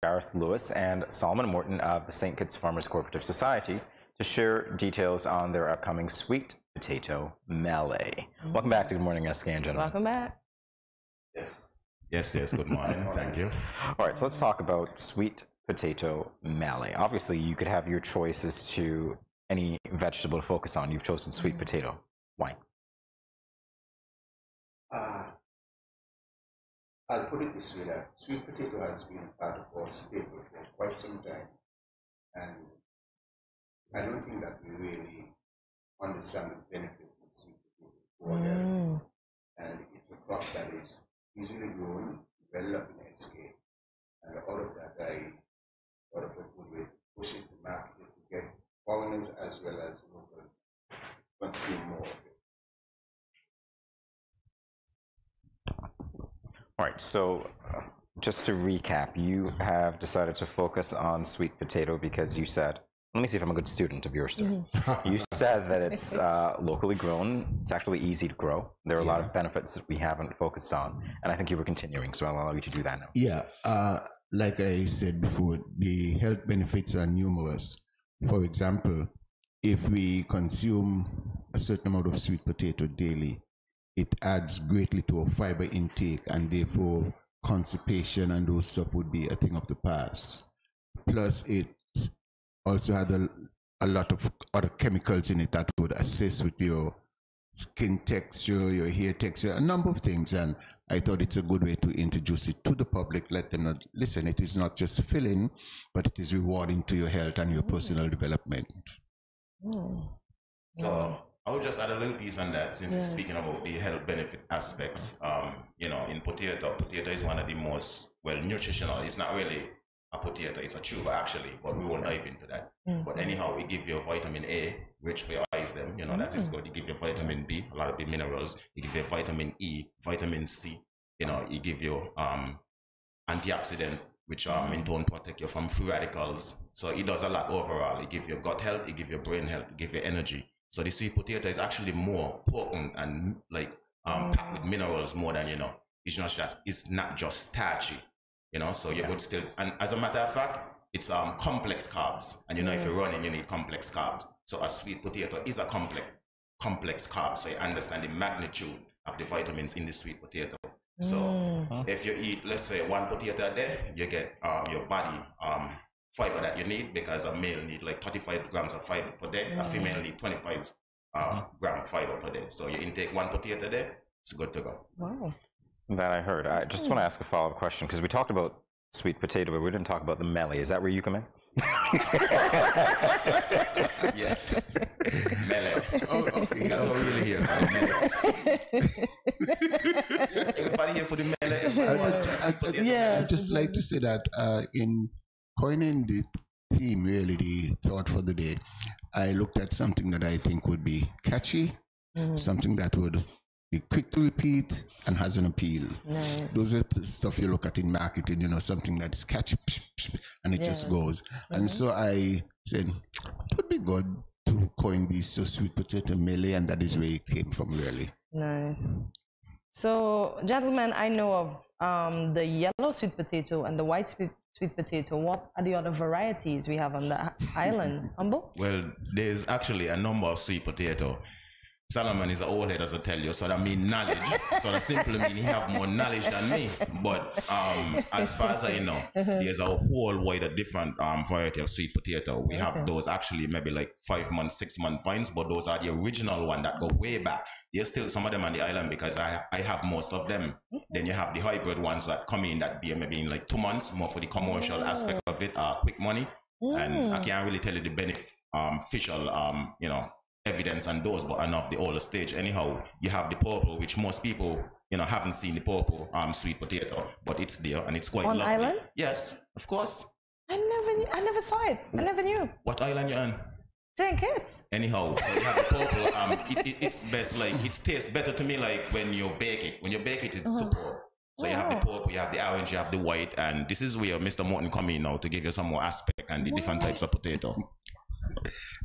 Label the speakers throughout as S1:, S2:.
S1: Gareth Lewis and Solomon Morton of the St. Kitts Farmers Cooperative Society to share details on their upcoming Sweet Potato Mehlay. Welcome back to Good Morning SKN, gentlemen.
S2: Welcome back.
S3: Yes. Yes, good morning. Thank you.
S1: All right, so let's talk about Sweet Potato Mehlay. Obviously, you could have your choice as to any vegetable to focus on. You've chosen sweet potato. Why?
S4: I'll put it this way, that sweet potato has been part of our staple for quite some time. And I don't think that we really understand the benefits of sweet potato for them. And it's a crop that is easily grown, developed in SK. And all of that, I thought of a good way to push it to market to get foreigners as well as locals consume more of it.
S1: All right, so just to recap, you have decided to focus on sweet potato because you said, let me see if I'm a good student of yours, sir. You said that it's locally grown, it's actually easy to grow. There are a lot of benefits that we haven't focused on, and I think you were continuing, so I'll allow you to do that now.
S4: Yeah, like I said before, the health benefits are numerous. For example, if we consume a certain amount of sweet potato daily, it adds greatly to our fiber intake, and therefore constipation and those stuff would be a thing of the past. Plus, it also had a lot of other chemicals in it that would assist with your skin texture, your hair texture, a number of things. And I thought it's a good way to introduce it to the public, let them know, listen, it is not just filling, but it is rewarding to your health and your personal development.
S3: So I will just add a little piece on that, since it's speaking about the health benefit aspects. You know, in potato is one of the most, well, nutritional. It's not really a potato, it's a tuber actually, but we won't dive into that. But anyhow, we give you vitamin A, rich for your eyes, them, you know, that is good. You give you vitamin B, a lot of the minerals. You give you vitamin E, vitamin C, you know, you give you antioxidant, which in turn protect you from free radicals. So it does a lot overall. It gives you gut health, it gives you brain health, it gives you energy. So the sweet potato is actually more potent and like packed with minerals more than, you know, it's not just starchy, you know, so you could still, and as a matter of fact, it's complex carbs, and you know, if you're running, you need complex carbs. So a sweet potato is a complex carb, so you understand the magnitude of the vitamins in the sweet potato. So if you eat, let's say, one potato a day, you get your body fiber that you need, because a male need like 35 grams of fiber per day, a female need 25 gram fiber per day. So you intake one potato a day, it's good to go.
S2: Wow.
S1: That I heard. I just want to ask a follow-up question, because we talked about sweet potato, but we didn't talk about the Mehlay. Is that where you come in?
S3: Yes. Mehlay. Oh, okay. That's what we're really here for. Yes, everybody here for the Mehlay.
S4: I'd just like to say that in coining the theme, really the thought for the day, I looked at something that I think would be catchy, something that would be quick to repeat and has an appeal.
S2: Nice.
S4: Those are the stuff you look at in marketing, you know, something that's catchy and it just goes. And so I said, it would be good to coin these to Sweet Potato Mehlay, and that is where it came from, really.
S2: Nice. So, gentlemen, I know of the yellow sweet potato and the white sweet potato. What are the other varieties we have on the island? Humble?
S3: Well, there's actually a number of sweet potato. Solomon is an old head, as I tell you, so that means knowledge. So that simply means he have more knowledge than me. But as far as I know, there's a whole wide of different variety of sweet potato. We have those actually maybe like 5 month, 6 month vines, but those are the original one that go way back. There's still some of them on the island because I have most of them. Then you have the hybrid ones that come in that be maybe in like 2 months, more for the commercial aspect of it, quick money. And I can't really tell you the beneficial, you know, evidence on those, but enough the older stage. Anyhow, you have the purple, which most people, you know, haven't seen the purple sweet potato, but it's there and it's quite
S2: on
S3: lovely.
S2: Island?
S3: Yes, of course.
S2: I never saw it. I never knew.
S3: What island you on?
S2: St. Kitts.
S3: Anyhow, so you have the purple. It's best, like it tastes better to me like when you bake it. When you bake it, it's superb. So you have the purple, you have the orange, you have the white, and this is where Mr. Morton come in now to give you some more aspect and the different types of potato.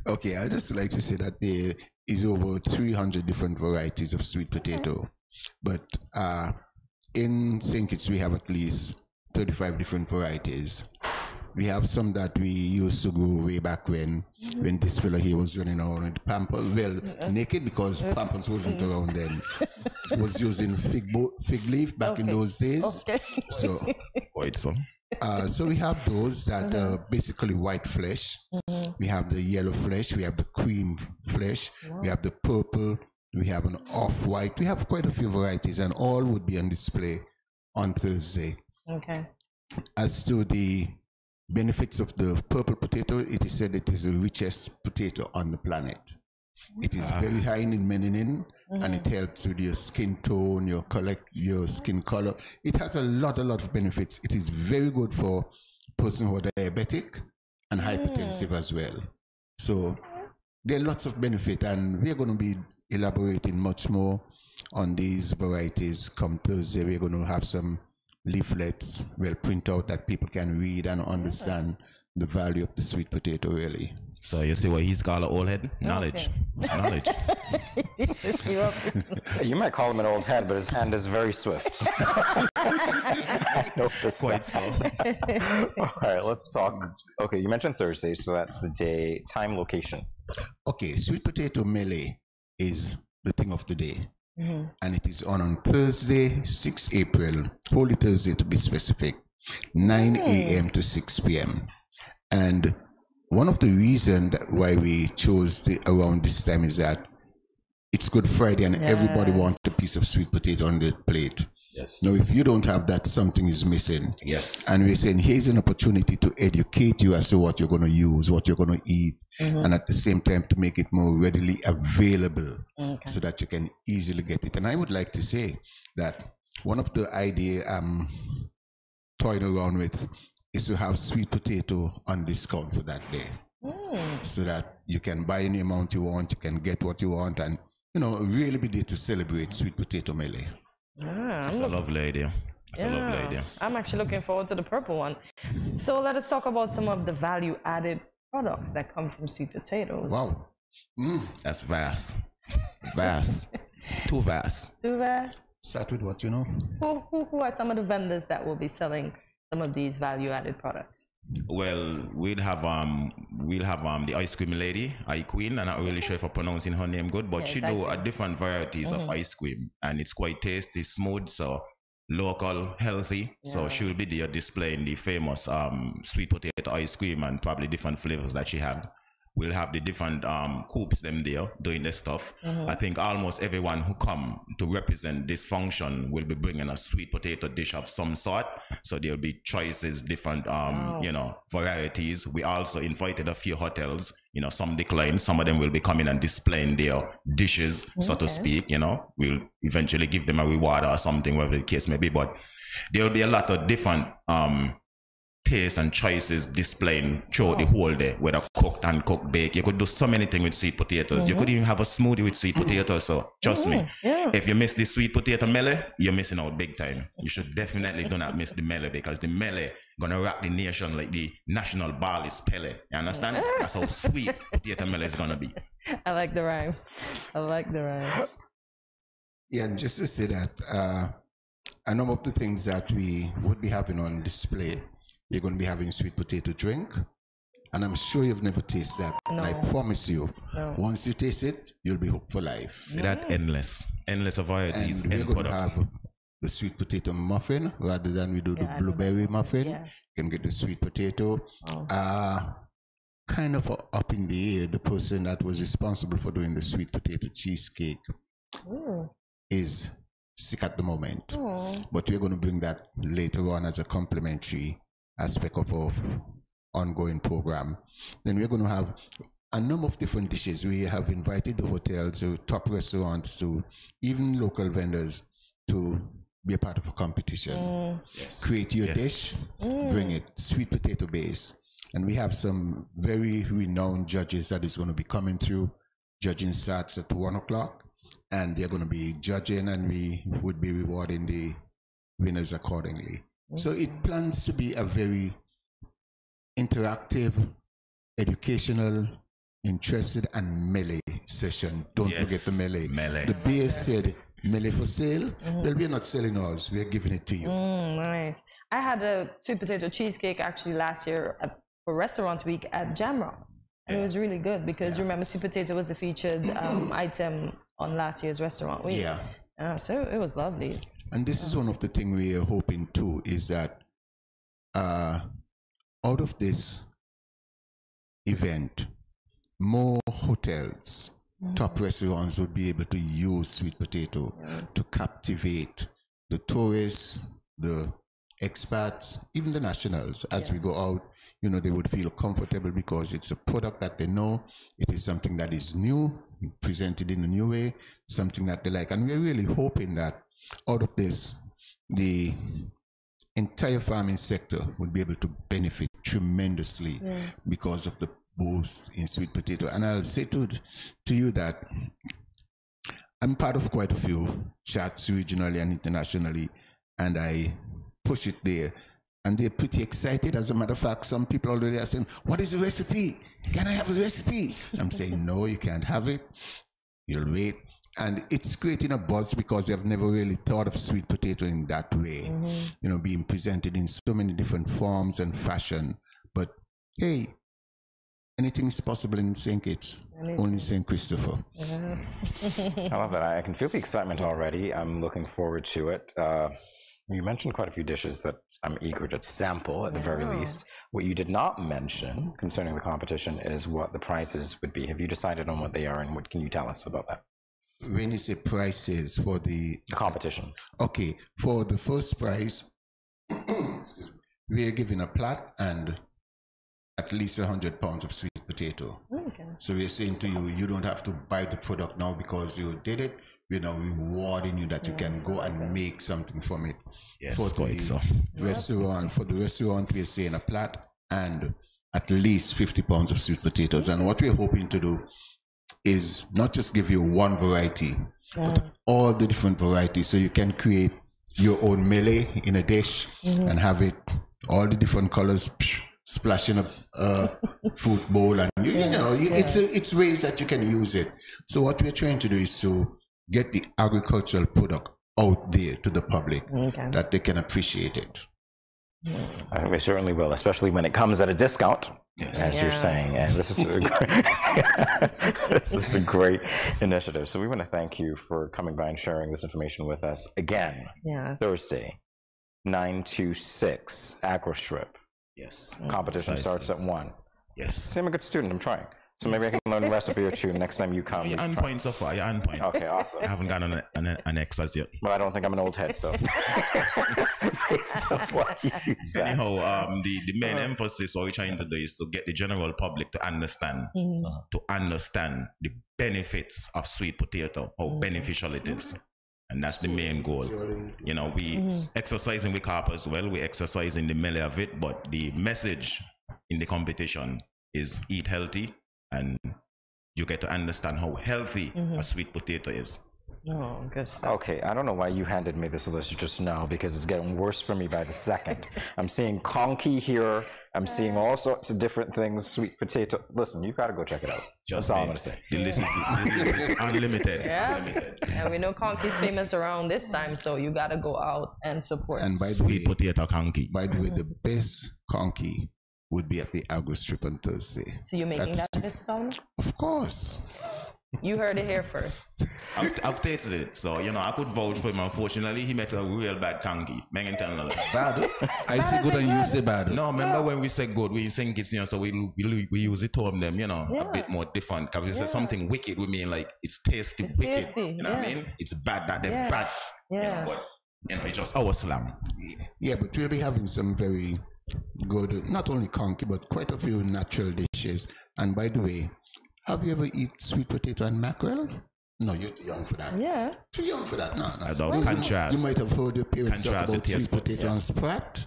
S4: Okay, I'd just like to say that there is over 300 different varieties of sweet potato, but in St. Kitts we have at least 35 different varieties. We have some that we used to grow way back when this fella here was running around with Pampers. Well, naked because Pampers wasn't around then. Was using fig leaf back in those days. Okay. So,
S3: quite so.
S4: So we have those that are basically white flesh. We have the yellow flesh. We have the cream flesh. We have the purple. We have an off-white. We have quite a few varieties, and all would be on display on Thursday.
S2: Okay.
S4: As to the benefits of the purple potato, it is said it is the richest potato on the planet. It is very high in melanine, and it helps with your skin tone, your skin color. It has a lot of benefits. It is very good for persons who are diabetic and hypertensive as well. So there are lots of benefit, and we are going to be elaborating much more on these varieties come Thursday. We're going to have some leaflets, well, print out that people can read and understand the value of the sweet potato, really.
S3: So you see what he's called an old head? Knowledge. Knowledge.
S1: You might call him an old head, but his hand is very swift.
S3: Quite so.
S1: All right, let's talk. Okay, you mentioned Thursday, so that's the day, time, location.
S4: Okay, Sweet Potato Mehlay is the thing of the day. And it is on Thursday, 6 April, Holy Thursday to be specific, 9 a.m. to 6 p.m. And one of the reasons why we chose around this time is that it's Good Friday and everybody wants a piece of sweet potato on their plate.
S3: Yes.
S4: Now, if you don't have that, something is missing.
S3: Yes.
S4: And we're saying here's an opportunity to educate you as to what you're going to use, what you're going to eat, and at the same time to make it more readily available so that you can easily get it. And I would like to say that one of the ideas I'm toying around with is to have sweet potato on discount for that day. So that you can buy any amount you want, you can get what you want, and, you know, really be there to celebrate Sweet Potato Mehlay.
S3: That's a lovely idea. That's a lovely idea.
S2: I'm actually looking forward to the purple one. So let us talk about some of the value-added products that come from sweet potatoes.
S4: Wow.
S3: That's vast. Vast. Too vast.
S2: Too vast?
S4: Start with what you know.
S2: Who are some of the vendors that will be selling some of these value-added products?
S3: Well, we'll have the ice cream lady, Queen. I'm not really sure if I'm pronouncing her name good, but she do a different varieties of ice cream, and it's quite tasty, smooth, so local, healthy. So she'll be there displaying the famous sweet potato ice cream and probably different flavors that she have. We'll have the different coops them there doing their stuff. I think almost everyone who come to represent this function will be bringing a sweet potato dish of some sort. So there'll be choices, different, you know, varieties. We also invited a few hotels, you know, some declined. Some of them will be coming and displaying their dishes, so to speak, you know. We'll eventually give them a reward or something, whatever the case may be. But there'll be a lot of different tastes and choices displaying throughout the whole day, whether cooked, uncooked, baked. You could do so many things with sweet potatoes. You could even have a smoothie with sweet potatoes. So trust me, if you miss the Sweet Potato Mehlay, you're missing out big time. You should definitely do not miss the Mehlay, because the Mehlay gonna rock the nation like the national ball is Pele. You understand? That's how sweet Potato Mehlay is gonna be.
S2: I like the rhyme. I like the rhyme.
S4: Yeah, and just to say that a number of the things that we would be having on display, you're going to be having sweet potato drink, and I'm sure you've never tasted that.
S2: No.
S4: And I promise you, once you taste it, you'll be hooked for life.
S3: See that? Endless of varieties.
S4: And we're going to have the sweet potato muffin rather than we do the blueberry muffin. You can get the sweet potato. Kind of up in the air, the person that was responsible for doing the sweet potato cheesecake is sick at the moment. But we're going to bring that later on as a complimentary aspect of our ongoing program. Then we're going to have a number of different dishes. We have invited the hotels, to top restaurants, to even local vendors to be a part of a competition. Create your dish, bring it, sweet potato base. And we have some very renowned judges that is going to be coming through. Judging starts at 1 o'clock, and they're going to be judging, and we would be rewarding the winners accordingly. So it plans to be a very interactive, educational, interested, and Mehlay session. Don't forget the Mehlay. The beer said Mehlay for sale. Well, we're not selling ours. We're giving it to you.
S2: Nice. I had a sweet potato cheesecake actually last year for Restaurant Week at Jamrock. And it was really good because remember, sweet potato was a featured item on last year's Restaurant Week. Yeah. So it was lovely.
S4: And this is one of the things we are hoping too, is that out of this event, more hotels, top restaurants would be able to use sweet potato to captivate the tourists, the expats, even the nationals. As we go out, you know, they would feel comfortable because it's a product that they know. It is something that is new, presented in a new way, something that they like. And we're really hoping that out of this, the entire farming sector would be able to benefit tremendously because of the boost in sweet potato. And I'll say to you that I'm part of quite a few chats regionally and internationally, and I push it there. And they're pretty excited. As a matter of fact, some people already are saying, what is the recipe? Can I have a recipe? I'm saying, no, you can't have it. You'll wait. And it's creating a buzz because they've never really thought of sweet potato in that way, you know, being presented in so many different forms and fashion. But hey, anything is possible in St. Kitts, only St. Christopher.
S1: I love that. I can feel the excitement already. I'm looking forward to it. You mentioned quite a few dishes that I'm eager to sample at the very least. What you did not mention concerning the competition is what the prizes would be. Have you decided on what they are, and what can you tell us about that?
S4: When you say prices for the
S1: competition.
S4: Okay, for the first prize, we are giving a plot and at least 100 pounds of sweet potato. Okay. So we're saying to you, you don't have to buy the product now because you did it. We're now rewarding you that you can go and make something from it.
S3: Yes,
S4: for the restaurant, we're saying a plot and at least 50 pounds of sweet potatoes. And what we're hoping to do is not just give you one variety, but all the different varieties. So you can create your own mehlay in a dish and have it all the different colors splash in a fruit bowl, and it's ways that you can use it. So what we're trying to do is to get the agricultural product out there to the public that they can appreciate it.
S1: I think they certainly will, especially when it comes at a discount, as you're saying. And this is a great initiative. So we want to thank you for coming by and sharing this information with us again. Thursday, 9 to 6, AgroStrip.
S3: Yes.
S1: Competition starts at 1.
S3: Yes.
S1: See, I'm a good student. I'm trying. So maybe I can learn a recipe or two next time you come.
S3: You're on point so far. You're on point.
S1: Okay, awesome.
S3: I haven't gotten an X as yet.
S1: But I don't think I'm an old head, so. Based on what you said.
S3: Anyhow, the main emphasis what we're trying to do is to get the general public to understand the benefits of sweet potato, how beneficial it is. And that's the main goal. You know, we exercising with carp as well. We exercising the melee of it, but the message in the competition is eat healthy, and you get to understand how healthy a sweet potato is.
S2: Oh, good stuff.
S1: Okay, I don't know why you handed me this list just now, because it's getting worse for me by the second. I'm seeing conky here. I'm seeing all sorts of different things. Sweet potato. Listen, you got to go check it out. That's all I'm going to say.
S3: The list is unlimited.
S2: And we know conky's famous around this time, so you got to go out and support.
S4: And by the
S3: sweet potato conky.
S4: By the way, the best conky would be at the AgroStrip on Thursday.
S2: So you're making that, Mr. Solomon?
S4: Of course.
S2: You heard it here first.
S3: I've tasted it, so you know I could vouch for him. Unfortunately, he made a real bad conky.
S4: Bad? I say good and you say bad.
S3: No, remember when we say good, we think it's, you know, so we use it to them, you know, a bit more different. Because we say something wicked, we mean like it's tasty, it's wicked. Tasty, you know what I mean? It's bad that they're bad. You know, but you know, it's just our slam.
S4: Yeah, but we'll be having some very good, not only conky, but quite a few natural dishes. And by the way, have you ever eaten sweet potato and mackerel? No, you're too young for that.
S2: Yeah.
S4: Too young for that. No.
S3: I don't contrast.
S4: You might have heard your parents talk about sweet potato and sprat.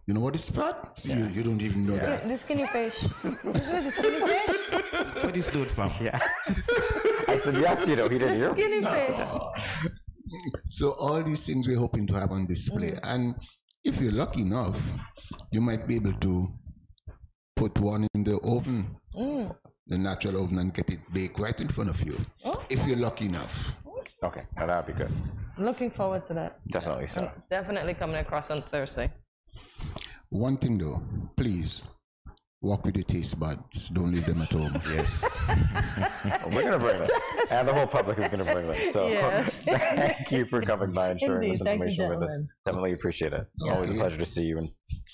S4: You know what is sprat? See, you don't even know that.
S2: The skinny fish. The skinny fish?
S3: What is good from?
S1: Yeah. I said yes, you know, he didn't hear.
S2: Skinny fish.
S4: So all these things we're hoping to have on display. And if you're lucky enough, you might be able to put one in the oven. The natural oven, and get it baked right in front of you, if you're lucky enough.
S1: Okay, now that would be good.
S2: Looking forward to that.
S1: Definitely so.
S2: I'm definitely coming across on Thursday.
S4: One thing though, please walk with your taste buds. Don't leave them at home.
S3: Yes.
S1: We're going to bring them. And the whole public is going to bring them. So
S2: Yes.
S1: thank you for coming by and sharing
S2: Indeed.
S1: this
S2: Thank you,
S1: information with us.
S2: gentlemen.
S1: Definitely appreciate it.
S4: Yeah.
S1: Always a pleasure to see you and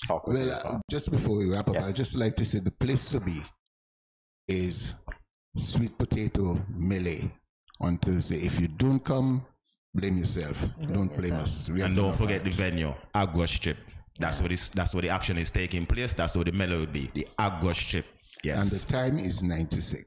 S1: talk with you.
S4: Well, just before we wrap up,
S1: Yes.
S4: I'd just like to say the place to be is Sweet Potato Mehlay on Thursday. If you don't come, blame yourself. Don't blame us. We
S3: And
S4: are
S3: don't
S4: not
S3: forget
S4: bad.
S3: the venue, Agua Strip. That's where the action is taking place. That's where the melody would be. The Agua Strip. Yes.
S4: And the time is 9 to 6.